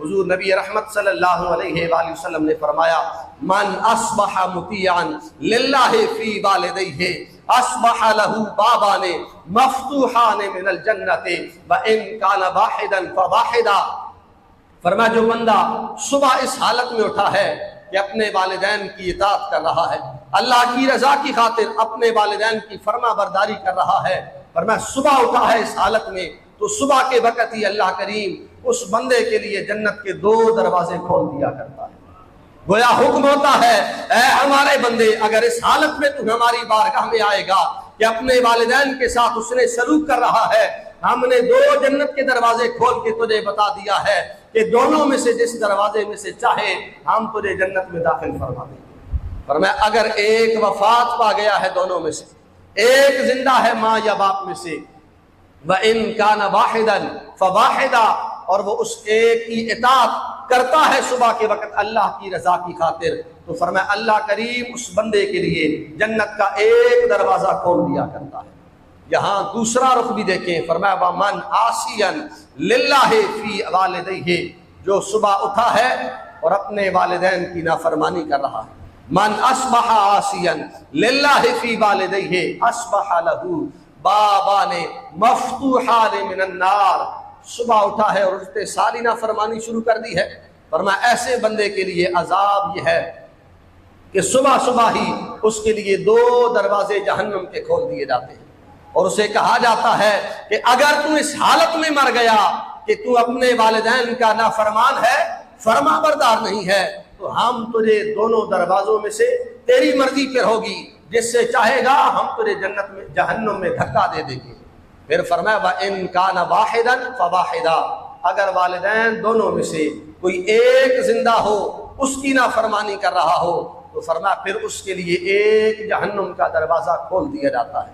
حضور نبی رحمت صلی اللہ علیہ وآلہ وسلم نے فرمایا من اصبح مطیعا للہ فی والدیہ اصبح لہ بابان مفتوحان من الجنت وان کان واحدا فواحدا۔ فرمایا جو بندہ صبح اس حالت میں اٹھا ہے کہ اپنے والدین کی اطاعت کر رہا ہے، اللہ کی رضا کی خاطر اپنے والدین کی فرما برداری کر رہا ہے، فرمایا صبح اٹھا ہے اس حالت میں، تو صبح کے وقت ہی اللہ کریم اس بندے کے لیے جنت کے 2 دروازے کھول دیا کرتا ہے۔ گویا حکم ہوتا ہے اے ہمارے بندے، اگر اس حالت میں تو ہماری بارگاہ میں آئے گا کہ اپنے والدین کے ساتھ اس نے سلوک کر رہا ہے، ہم نے 2 جنت کے دروازے کھول کے تجھے بتا دیا ہے کہ دونوں میں سے جس دروازے میں سے چاہے ہم تجھے جنت میں داخل فرما دیں گے۔ فرمایا اگر ایک وفات پا گیا ہے دونوں میں سے، ایک زندہ ہے ماں یا باپ میں سے، وَإِن كَانَ وَاحِدًا فَوَاحِدًا، اور وہ اس ایک کی اطاعت کرتا ہے صبح کے وقت اللہ کی رضا کی خاطر، تو فرمایا اللہ کریم اس بندے کے لیے جنت کا ایک دروازہ کھول دیا کرتا ہے۔ یہاں دوسرا رخ بھی دیکھیں، فرمایا وَمَنْ عَاصِيًا لِلَّهِ فِي وَالِدَيْهِ، جو صبح اٹھا ہے اور اپنے والدین کی نافرمانی کر رہا ہے، من اصبح عاصیا للہ فی والدیہ اصبح لہ بابان مفتوحان من النار، صبح اٹھا ہے اور اٹھتے ساری نافرمانی شروع کر دی ہے، فرمایا ایسے بندے کے لیے عذاب یہ ہے کہ صبح صبح ہی اس کے لیے 2 دروازے جہنم کے کھول دیے جاتے ہیں، اور اسے کہا جاتا ہے کہ اگر تو اس حالت میں مر گیا کہ تو اپنے والدین کا نافرمان ہے، فرما بردار نہیں ہے، تو ہم تجھے دونوں دروازوں میں سے تیری مرضی پر ہوگی، جس سے چاہے گا ہم تجھے جنت میں جہنم میں دھکا دے دیں گے۔ پھر فرمایا وَإِن كَانَ وَاحِدًا فَوَاحِدًا، اگر والدین دونوں میں سے کوئی ایک زندہ ہو اس کی نافرمانی کر رہا ہو، تو فرمایا پھر اس کے لیے ایک جہنم کا دروازہ کھول دیا جاتا ہے۔